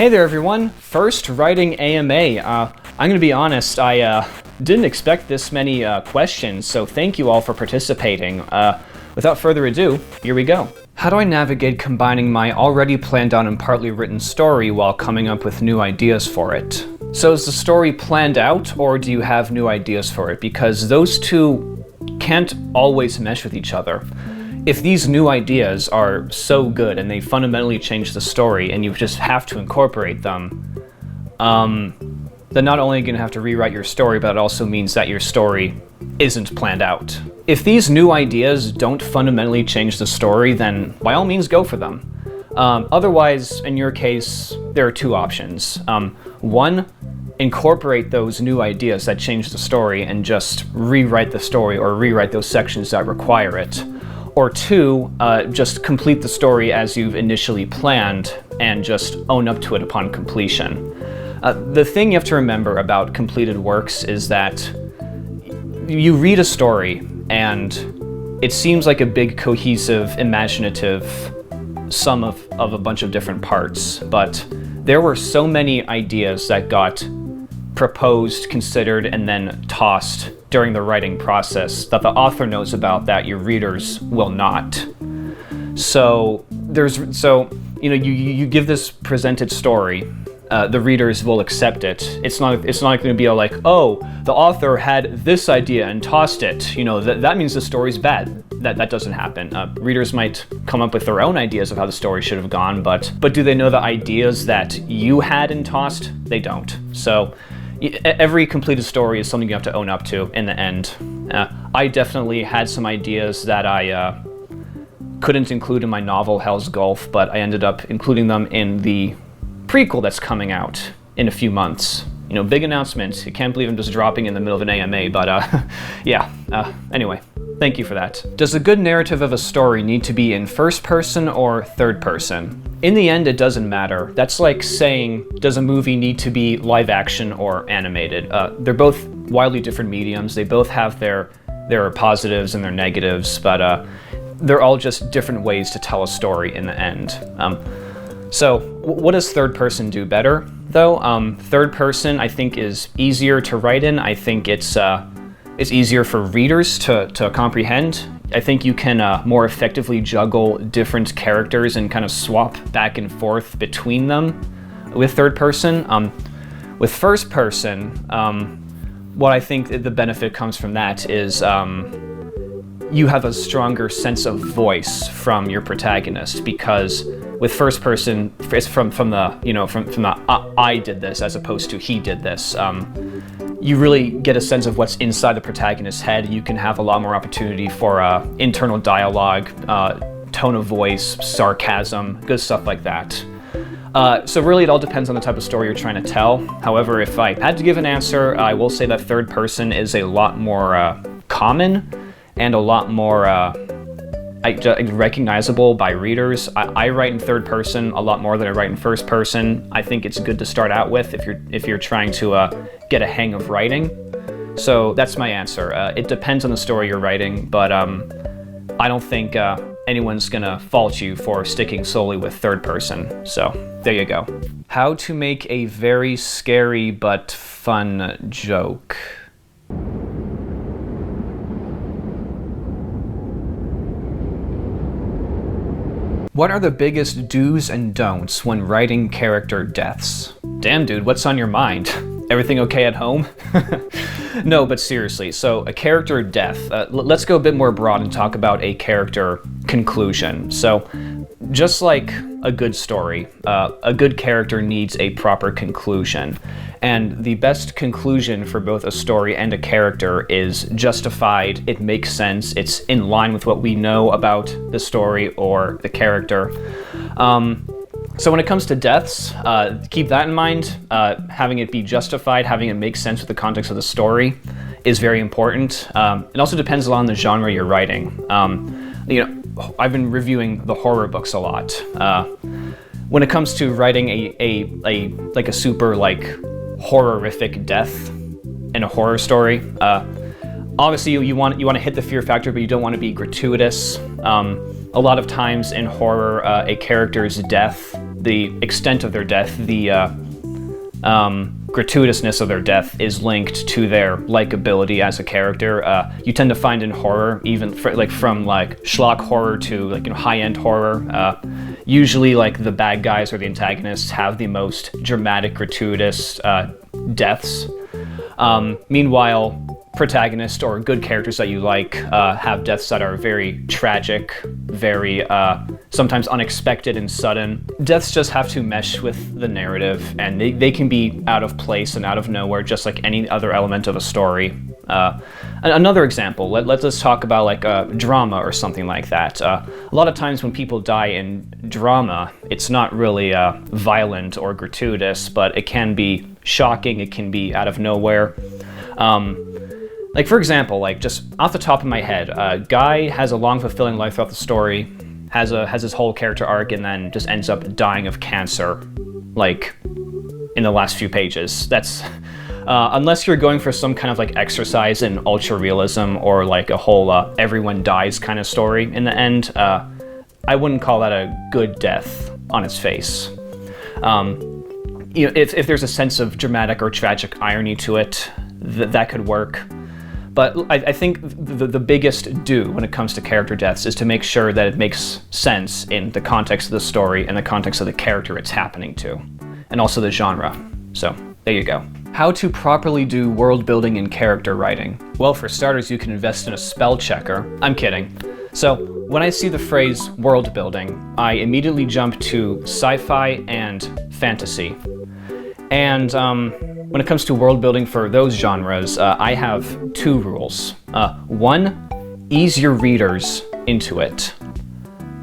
Hey there everyone, first writing AMA. I'm gonna be honest, I didn't expect this many questions, so thank you all for participating. Without further ado, here we go. How do I navigate combining my already planned out and partly written story while coming up with new ideas for it? So is the story planned out, or do you have new ideas for it? Because those two can't always mesh with each other. If these new ideas are so good and they fundamentally change the story and you just have to incorporate them, then not only are you going to have to rewrite your story, but it also means that your story isn't planned out. If these new ideas don't fundamentally change the story, then by all means go for them. Otherwise, in your case, there are two options. One, incorporate those new ideas that change the story and just rewrite the story or rewrite those sections that require it. Or two, just complete the story as you've initially planned and just own up to it upon completion. The thing you have to remember about completed works is that you read a story and it seems like a big, cohesive, imaginative sum of a bunch of different parts, but there were so many ideas that got proposed, considered, and then tossed during the writing process that the author knows about that your readers will not. So you give this presented story, the readers will accept it. It's not going to be like, oh, the author had this idea and tossed it. That means the story's bad. That doesn't happen. Readers might come up with their own ideas of how the story should have gone, but do they know the ideas that you had and tossed? They don't. So every completed story is something you have to own up to in the end. I definitely had some ideas that I couldn't include in my novel Hell's Gulf, but I ended up including them in the prequel that's coming out in a few months. Big announcement. I can't believe I'm just dropping in the middle of an AMA, but yeah. Anyway, thank you for that. Does a good narrative of a story need to be in first person or third person? In the end, it doesn't matter. That's like saying, does a movie need to be live action or animated? They're both wildly different mediums. They both have their positives and their negatives, but they're all just different ways to tell a story in the end. So what does third person do better, though? Third person, I think, is easier to write in. I think it's easier for readers to comprehend. I think you can more effectively juggle different characters and kind of swap back and forth between them with third person. With first person, what I think the benefit comes from that is you have a stronger sense of voice from your protagonist, because with first person, it's from the I did this as opposed to he did this. You really get a sense of what's inside the protagonist's head. You can have a lot more opportunity for internal dialogue, tone of voice, sarcasm, good stuff like that. So really it all depends on the type of story you're trying to tell. However, if I had to give an answer, I will say that third person is a lot more common and a lot more recognizable by readers. I write in third person a lot more than I write in first person. I think it's good to start out with if you're trying to get a hang of writing. So that's my answer. It depends on the story you're writing, but I don't think anyone's gonna fault you for sticking solely with third person. So there you go. How to make a very scary but fun joke. What are the biggest do's and don'ts when writing character deaths? Damn, dude, what's on your mind? Everything okay at home? No, but seriously, so a character death, let's go a bit more broad and talk about a character conclusion. So, just like a good story, a good character needs a proper conclusion. And the best conclusion for both a story and a character is justified, it makes sense, it's in line with what we know about the story or the character. So when it comes to deaths, keep that in mind. Having it be justified, having it make sense with the context of the story is very important. It also depends a lot on the genre you're writing. I've been reviewing the horror books a lot. When it comes to writing a super horrific death in a horror story, obviously you want to hit the fear factor, but you don't want to be gratuitous. A lot of times in horror, a character's death, the extent of their death, the gratuitousness of their death is linked to their likability as a character. You tend to find in horror, even from schlock horror to high-end horror, usually the bad guys or the antagonists have the most dramatic, gratuitous deaths. Meanwhile, protagonists or good characters that you like have deaths that are very tragic, very sometimes unexpected and sudden. Deaths just have to mesh with the narrative, and they can be out of place and out of nowhere, just like any other element of a story. Another example, let's talk about drama or something like that. A lot of times when people die in drama, it's not really violent or gratuitous, but it can be shocking, it can be out of nowhere. For example, just off the top of my head, a guy has a long, fulfilling life throughout the story, has his whole character arc, and then just ends up dying of cancer, in the last few pages. That's unless you're going for some kind of exercise in ultra realism or a whole everyone dies kind of story in the end. I wouldn't call that a good death on its face. If there's a sense of dramatic or tragic irony to it, that could work. But I think the biggest do when it comes to character deaths is to make sure that it makes sense in the context of the story and the context of the character it's happening to, and also the genre. So there you go. How to properly do world building and character writing. Well, for starters, you can invest in a spell checker. I'm kidding. So when I see the phrase world building, I immediately jump to sci-fi and fantasy. And when it comes to world building for those genres, I have two rules. One, ease your readers into it.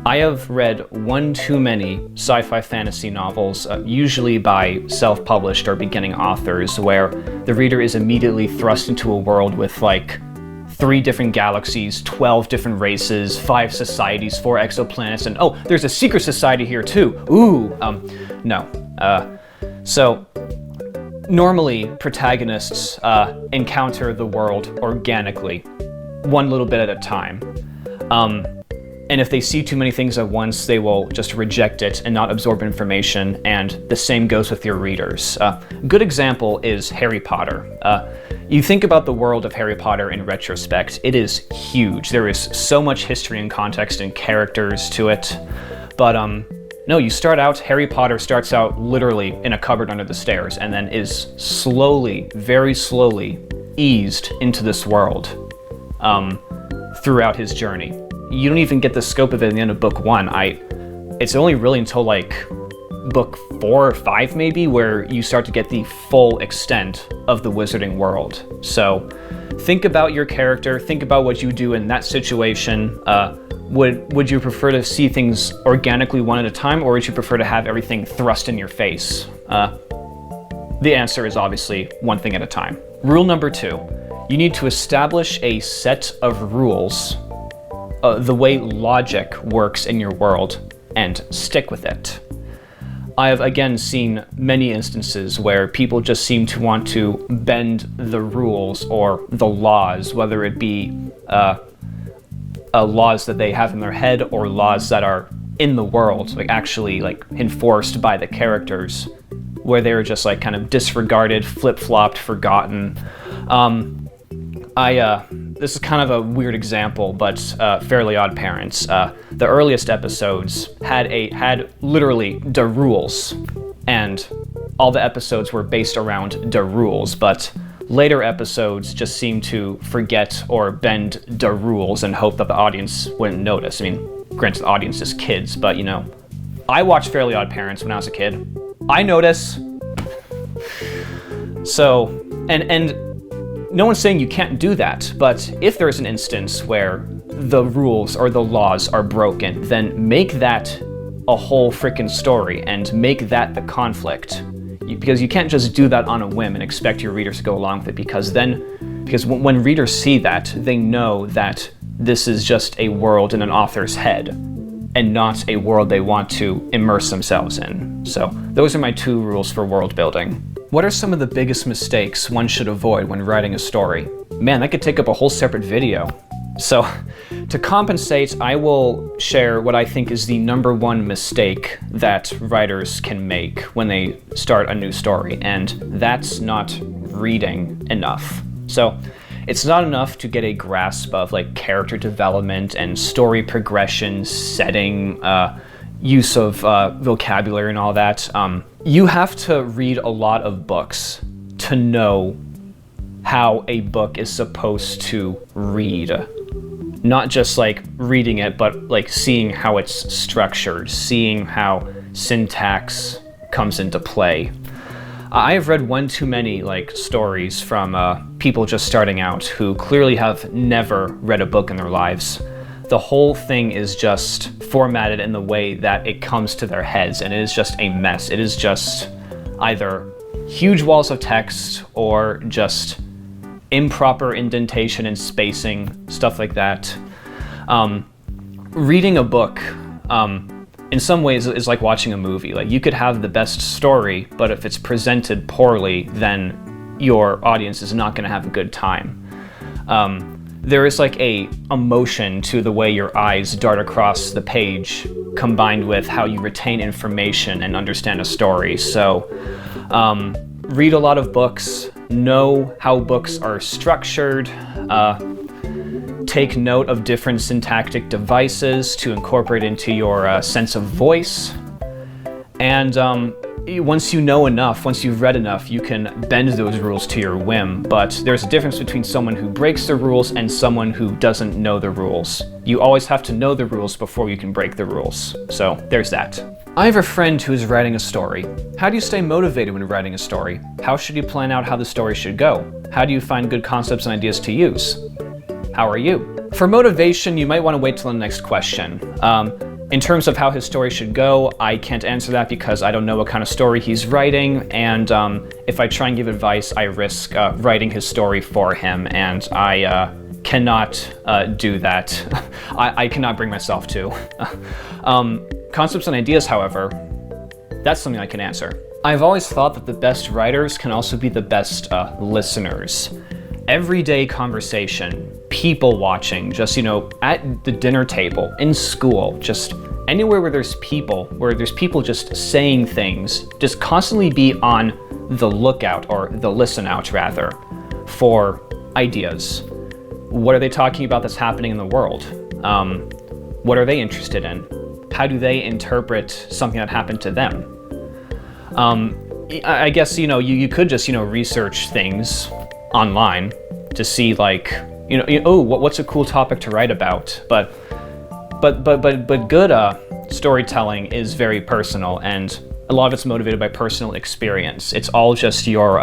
I have read one too many sci-fi fantasy novels, usually by self-published or beginning authors, where the reader is immediately thrust into a world with 3 different galaxies, 12 different races, 5 societies, 4 exoplanets, and oh, there's a secret society here too. Ooh, no. So normally protagonists encounter the world organically, one little bit at a time. And if they see too many things at once, they will just reject it and not absorb information, and the same goes with your readers. Good example is Harry Potter. You think about the world of Harry Potter in retrospect, it is huge. There is so much history and context and characters to it. But no, Harry Potter starts out literally in a cupboard under the stairs and then is slowly, very slowly eased into this world throughout his journey. You don't even get the scope of it in the end of book 1. It's only really until book 4 or 5 maybe where you start to get the full extent of the wizarding world. So think about your character, think about what you do in that situation. Would you prefer to see things organically one at a time, or would you prefer to have everything thrust in your face? The answer is obviously one thing at a time. Rule number 2, you need to establish a set of rules, the way logic works in your world, and stick with it. I have again seen many instances where people just seem to want to bend the rules or the laws, whether it be laws that they have in their head or laws that are in the world, actually enforced by the characters, where they're just kind of disregarded, flip-flopped, forgotten. This is kind of a weird example, but Fairly Odd Parents. The earliest episodes had literally the rules, and all the episodes were based around the rules, but later episodes just seem to forget or bend the rules and hope that the audience wouldn't notice. I mean, granted, the audience is kids, but I watched Fairly Odd Parents when I was a kid. I notice. So, and no one's saying you can't do that, but if there's an instance where the rules or the laws are broken, then make that a whole freaking story and make that the conflict. Because you can't just do that on a whim and expect your readers to go along with it, because when readers see that, they know that this is just a world in an author's head and not a world they want to immerse themselves in. So those are my 2 rules for world building. What are some of the biggest mistakes one should avoid when writing a story? Man, that could take up a whole separate video. So to compensate, I will share what I think is the number one mistake that writers can make when they start a new story, and that's not reading enough. So it's not enough to get a grasp of like character development and story progression, setting, use of vocabulary and all that. You have to read a lot of books to know how a book is supposed to read. Not just like reading it, but like seeing how it's structured, seeing how syntax comes into play. I have read one too many like stories from people just starting out who clearly have never read a book in their lives. The whole thing is just formatted in the way that it comes to their heads, and it is just a mess. It is just either huge walls of text or just improper indentation and spacing, stuff like that. Reading a book, in some ways, is like watching a movie. Like, you could have the best story, but if it's presented poorly, then your audience is not going to have a good time. There is like a emotion to the way your eyes dart across the page, combined with how you retain information and understand a story. So, read a lot of books, know how books are structured, take note of different syntactic devices to incorporate into your sense of voice, and once you know enough, once you've read enough, you can bend those rules to your whim. But there's a difference between someone who breaks the rules and someone who doesn't know the rules. You always have to know the rules before you can break the rules. So there's that. I have a friend who is writing a story. How do you stay motivated when writing a story? How should you plan out how the story should go? How do you find good concepts and ideas to use? How are you? For motivation, you might want to wait till the next question. In terms of how his story should go, I can't answer that because I don't know what kind of story he's writing, and if I try and give advice, I risk writing his story for him, and I cannot do that. I cannot bring myself to. Concepts and ideas, however, that's something I can answer. I've always thought that the best writers can also be the best listeners. Everyday conversation, people watching, just, at the dinner table, in school, just anywhere where there's people just saying things, just constantly be on the lookout, or the listen out rather, for ideas. What are they talking about that's happening in the world? What are they interested in? How do they interpret something that happened to them? I guess, you could just, research things online to see like, what's a cool topic to write about? But good storytelling is very personal, and a lot of it's motivated by personal experience. It's all just your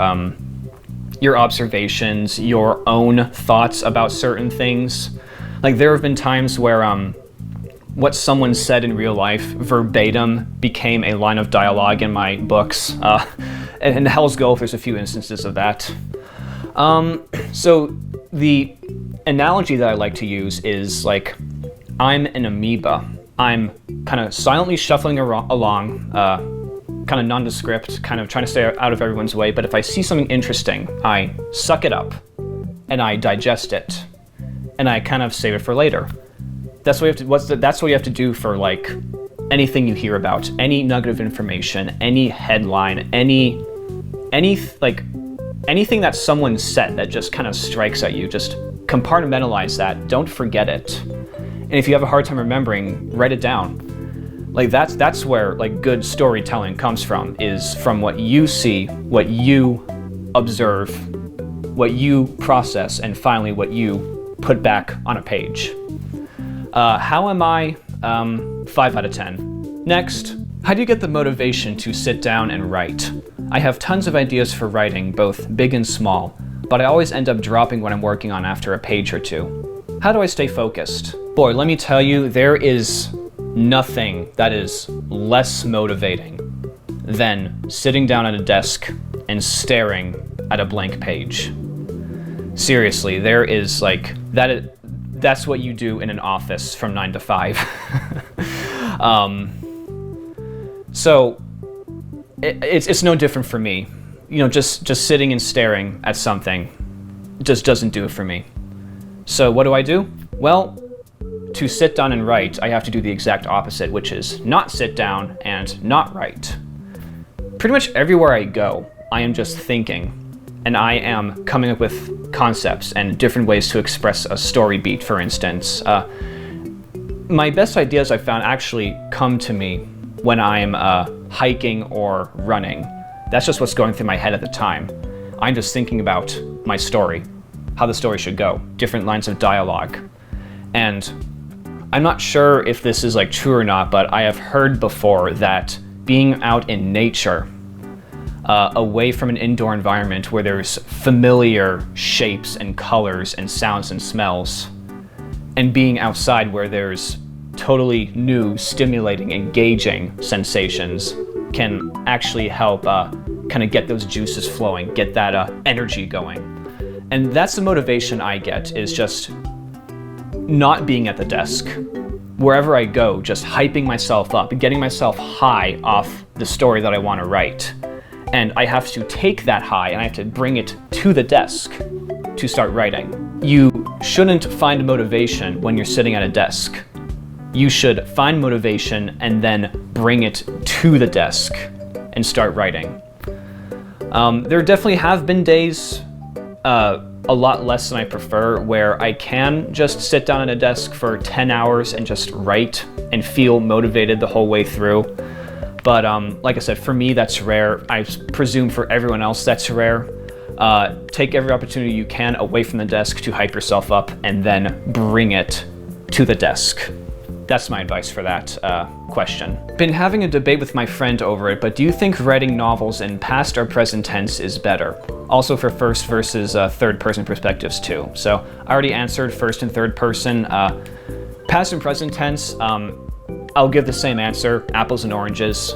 observations, your own thoughts about certain things. Like, there have been times where what someone said in real life verbatim became a line of dialogue in my books. And in Hell's Gulf, there's a few instances of that. So the analogy that I like to use is like, I'm an amoeba. I'm kind of silently shuffling along, kind of nondescript, kind of trying to stay out of everyone's way. But if I see something interesting, I suck it up and I digest it, and I kind of save it for later. That's what you have to do for like anything you hear about, any nugget of information, any headline, anything that someone said that just kind of strikes at you. Just compartmentalize that. Don't forget it. And if you have a hard time remembering, write it down. Like, that's where like good storytelling comes from, is from what you see, what you observe, what you process, and finally what you put back on a page. How am I? 5 out of 10. Next, how do you get the motivation to sit down and write? I have tons of ideas for writing, both big and small, but I always end up dropping what I'm working on after a page or two. How do I stay focused? Boy, let me tell you, there is nothing that is less motivating than sitting down at a desk and staring at a blank page. Seriously, there is like, that's what you do in an office from 9 to 5. So it's no different for me. Just sitting and staring at something just doesn't do it for me. So what do? Well, to sit down and write, I have to do the exact opposite, which is not sit down and not write. Pretty much everywhere I go, I am just thinking, and I am coming up with concepts and different ways to express a story beat, for instance. My best ideas I found actually come to me when I'm hiking or running. That's just what's going through my head at the time. I'm just thinking about my story, how the story should go, different lines of dialogue. And I'm not sure if this is like true or not, but I have heard before that being out in nature, away from an indoor environment where there's familiar shapes and colors and sounds and smells, and being outside where there's totally new, stimulating, engaging sensations can actually help kind of get those juices flowing, get that energy going. And that's the motivation I get, is just not being at the desk. Wherever I go, just hyping myself up, getting myself high off the story that I want to write. And I have to take that high and I have to bring it to the desk to start writing. You shouldn't find motivation when you're sitting at a desk. You should find motivation and then bring it to the desk and start writing. There definitely have been days, a lot less than I prefer, where I can just sit down at a desk for 10 hours and just write and feel motivated the whole way through. But like I said, for me, that's rare. I presume for everyone else, that's rare. Take every opportunity you can away from the desk to hype yourself up and then bring it to the desk. That's my advice for that question. Been having a debate with my friend over it, but do you think writing novels in past or present tense is better? Also for first versus third person perspectives too. So I already answered first and third person. Past and present tense, I'll give the same answer, apples and oranges.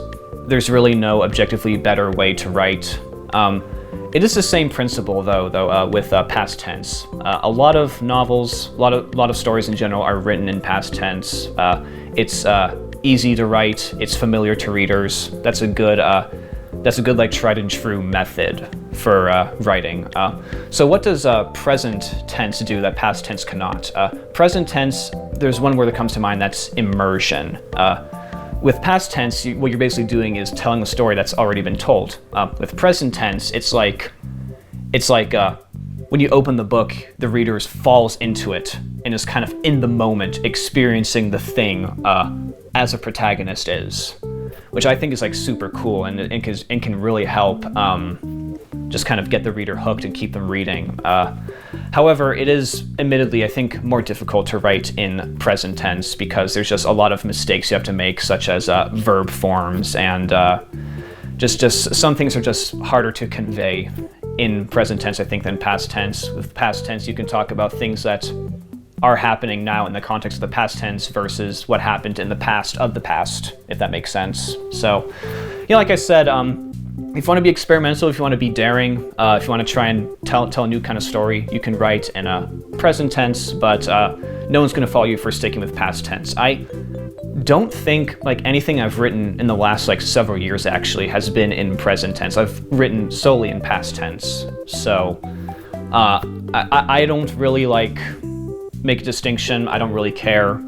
There's really no objectively better way to write. It is the same principle though, with past tense. A lot of novels, a lot of stories in general are written in past tense. It's easy to write. It's familiar to readers. That's a good like tried and true method for writing. So what does present tense do that past tense cannot? Present tense, there's one word that comes to mind, that's immersion. With past tense, what you're basically doing is telling a story that's already been told. With present tense, it's like when you open the book, the reader falls into it and is kind of in the moment experiencing the thing as a protagonist is, which I think is like super cool and can really help just kind of get the reader hooked and keep them reading. However, it is admittedly, I think, more difficult to write in present tense because there's just a lot of mistakes you have to make, such as verb forms, and just some things are just harder to convey in present tense, I think, than past tense. With past tense, you can talk about things that are happening now in the context of the past tense versus what happened in the past of the past, if that makes sense. So, like I said, if you want to be experimental, if you want to be daring, if you want to try and tell a new kind of story, you can write in a present tense, but no one's going to follow you for sticking with past tense. I don't think like anything I've written in the last like several years actually has been in present tense. I've written solely in past tense. So I don't really like make a distinction. I don't really care.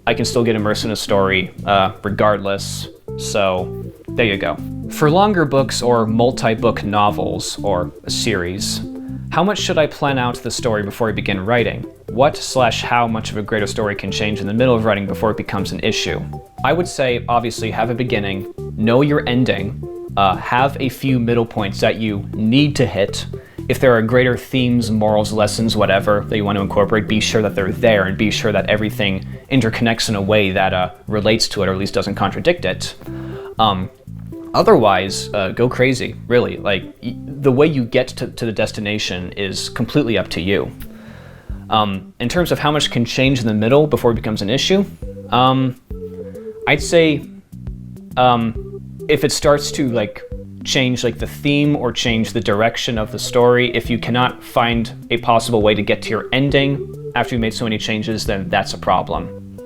I can still get immersed in a story regardless. So there you go. For longer books or multi-book novels or a series, how much should I plan out the story before I begin writing? What/how much of a greater story can change in the middle of writing before it becomes an issue? I would say, obviously, have a beginning, know your ending, have a few middle points that you need to hit. If there are greater themes, morals, lessons, whatever, that you want to incorporate, be sure that they're there and be sure that everything interconnects in a way that relates to it, or at least doesn't contradict it. Otherwise, go crazy, really. Like, the way you get to the destination is completely up to you. In terms of how much can change in the middle before it becomes an issue, I'd say if it starts to like change like the theme or change the direction of the story, if you cannot find a possible way to get to your ending after you made so many changes, then that's a problem.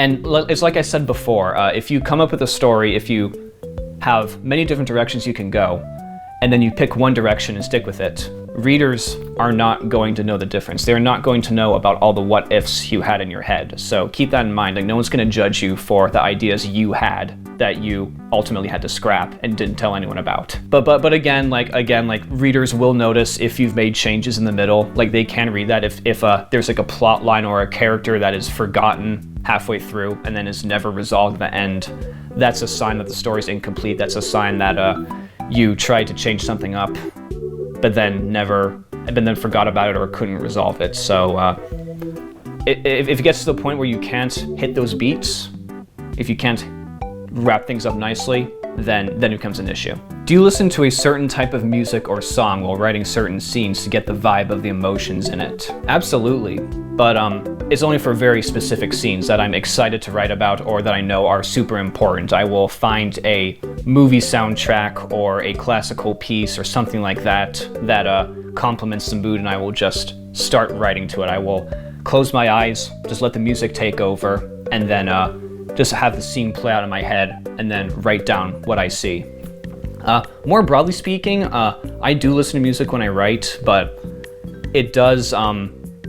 And it's like I said before, if you come up with a story, if you have many different directions you can go, and then you pick one direction and stick with it, readers are not going to know the difference. They're not going to know about all the what ifs you had in your head. So keep that in mind. Like, no one's going to judge you for the ideas you had that you ultimately had to scrap and didn't tell anyone about. But again, readers will notice if you've made changes in the middle. Like, they can read that if there's like a plot line or a character that is forgotten halfway through and then is never resolved at the end. That's a sign that the story's incomplete. That's a sign that you tried to change something up, but then forgot about it or couldn't resolve it. So if it gets to the point where you can't hit those beats, if you can't wrap things up nicely, then it becomes an issue. Do you listen to a certain type of music or song while writing certain scenes to get the vibe of the emotions in it? Absolutely, but it's only for very specific scenes that I'm excited to write about or that I know are super important. I will find a movie soundtrack or a classical piece or something like that complements the mood, and I will just start writing to it. I will close my eyes, just let the music take over, and then just have the scene play out in my head and then write down what I see. More broadly speaking, I do listen to music when I write, but it does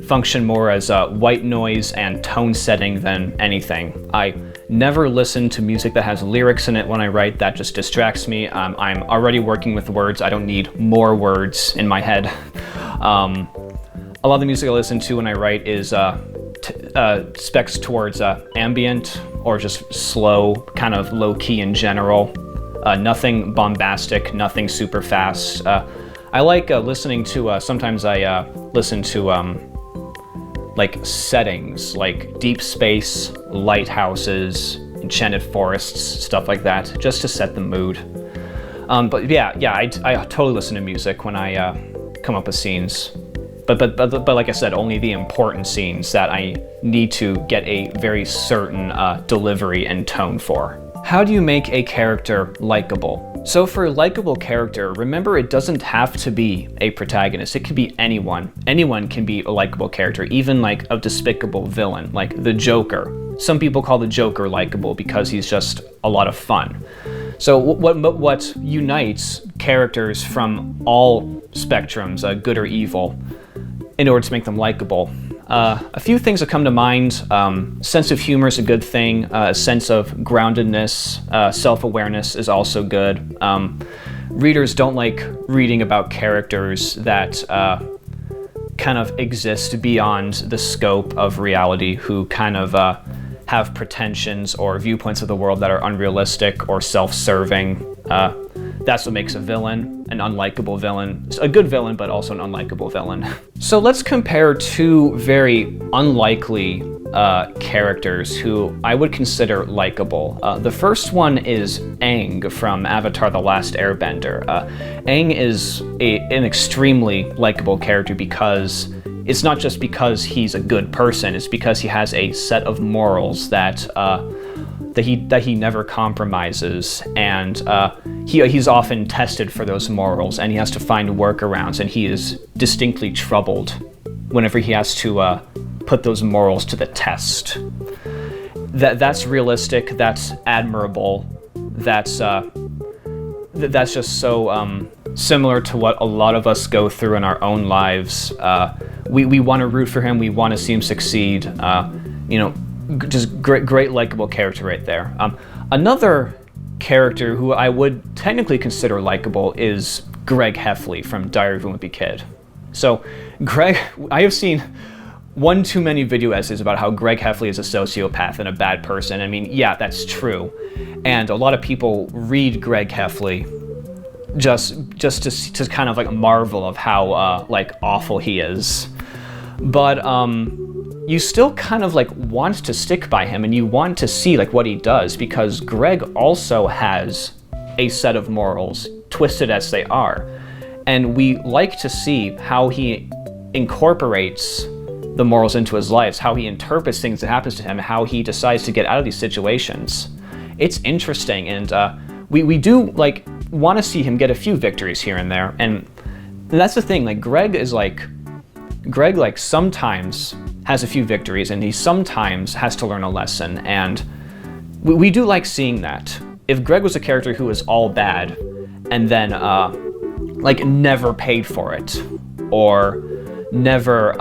function more as white noise and tone setting than anything. I never listen to music that has lyrics in it when I write. That just distracts me. I'm already working with words. I don't need more words in my head. A lot of the music I listen to when I write is specs towards ambient or just slow, kind of low-key in general. Nothing bombastic, nothing super fast. I like listening to, sometimes I listen to like settings, like deep space, lighthouses, enchanted forests, stuff like that, just to set the mood. But yeah, I totally listen to music when I come up with scenes. But like I said, only the important scenes that I need to get a very certain delivery and tone for. How do you make a character likable? So for a likable character, remember it doesn't have to be a protagonist. It can be anyone. Anyone can be a likable character, even like a despicable villain, like the Joker. Some people call the Joker likable because he's just a lot of fun. So what unites characters from all spectrums, good or evil, in order to make them likable? A few things that come to mind. Sense of humor is a good thing. A sense of groundedness, self-awareness is also good. Readers don't like reading about characters that kind of exist beyond the scope of reality, who kind of have pretensions or viewpoints of the world that are unrealistic or self-serving. That's what makes a villain, an unlikable villain. A good villain, but also an unlikable villain. So let's compare two very unlikely characters who I would consider likable. The first one is Aang from Avatar: The Last Airbender. Aang is an extremely likable character because it's not just because he's a good person, it's because he has a set of morals that he never compromises, and he's often tested for those morals, and he has to find workarounds, and he is distinctly troubled whenever he has to put those morals to the test. That's realistic, that's admirable, that's just so similar to what a lot of us go through in our own lives. We want to root for him, we want to see him succeed, just great likable character right there. Another character who I would technically consider likable is Greg Heffley from Diary of a Wimpy Kid. So Greg, I have seen one too many video essays about how Greg Heffley is a sociopath and a bad person. I mean, yeah, that's true. And a lot of people read Greg Heffley just to kind of like marvel of how like awful he is. But you still kind of like want to stick by him and you want to see like what he does, because Greg also has a set of morals, twisted as they are. And we like to see how he incorporates the morals into his life, how he interprets things that happens to him, how he decides to get out of these situations. It's interesting, and we do like want to see him get a few victories here and there. And that's the thing, like Greg sometimes has a few victories, and he sometimes has to learn a lesson, and we do like seeing that. If Greg was a character who was all bad, and then like never paid for it, or never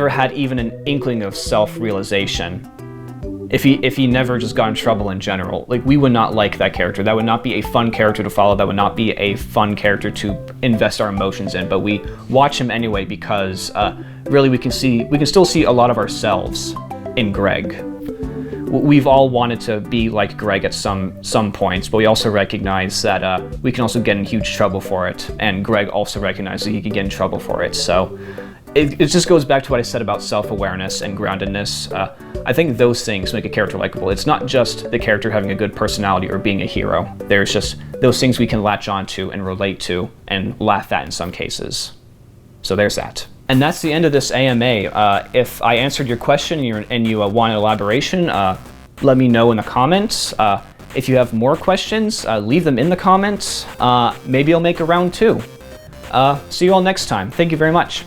had even an inkling of self-realization. If he never just got in trouble in general, like, we would not like that character. That would not be a fun character to follow. That would not be a fun character to invest our emotions in. But we watch him anyway because really we can still see a lot of ourselves in Greg. We've all wanted to be like Greg at some points, but we also recognize that we can also get in huge trouble for it, and Greg also recognized that he could get in trouble for it. So it just goes back to what I said about self-awareness and groundedness. I think those things make a character likable. It's not just the character having a good personality or being a hero. There's just those things we can latch onto and relate to and laugh at in some cases. So there's that. And that's the end of this AMA. If I answered your question and you want an elaboration, let me know in the comments. If you have more questions, leave them in the comments. Maybe I'll make a round 2. See you all next time. Thank you very much.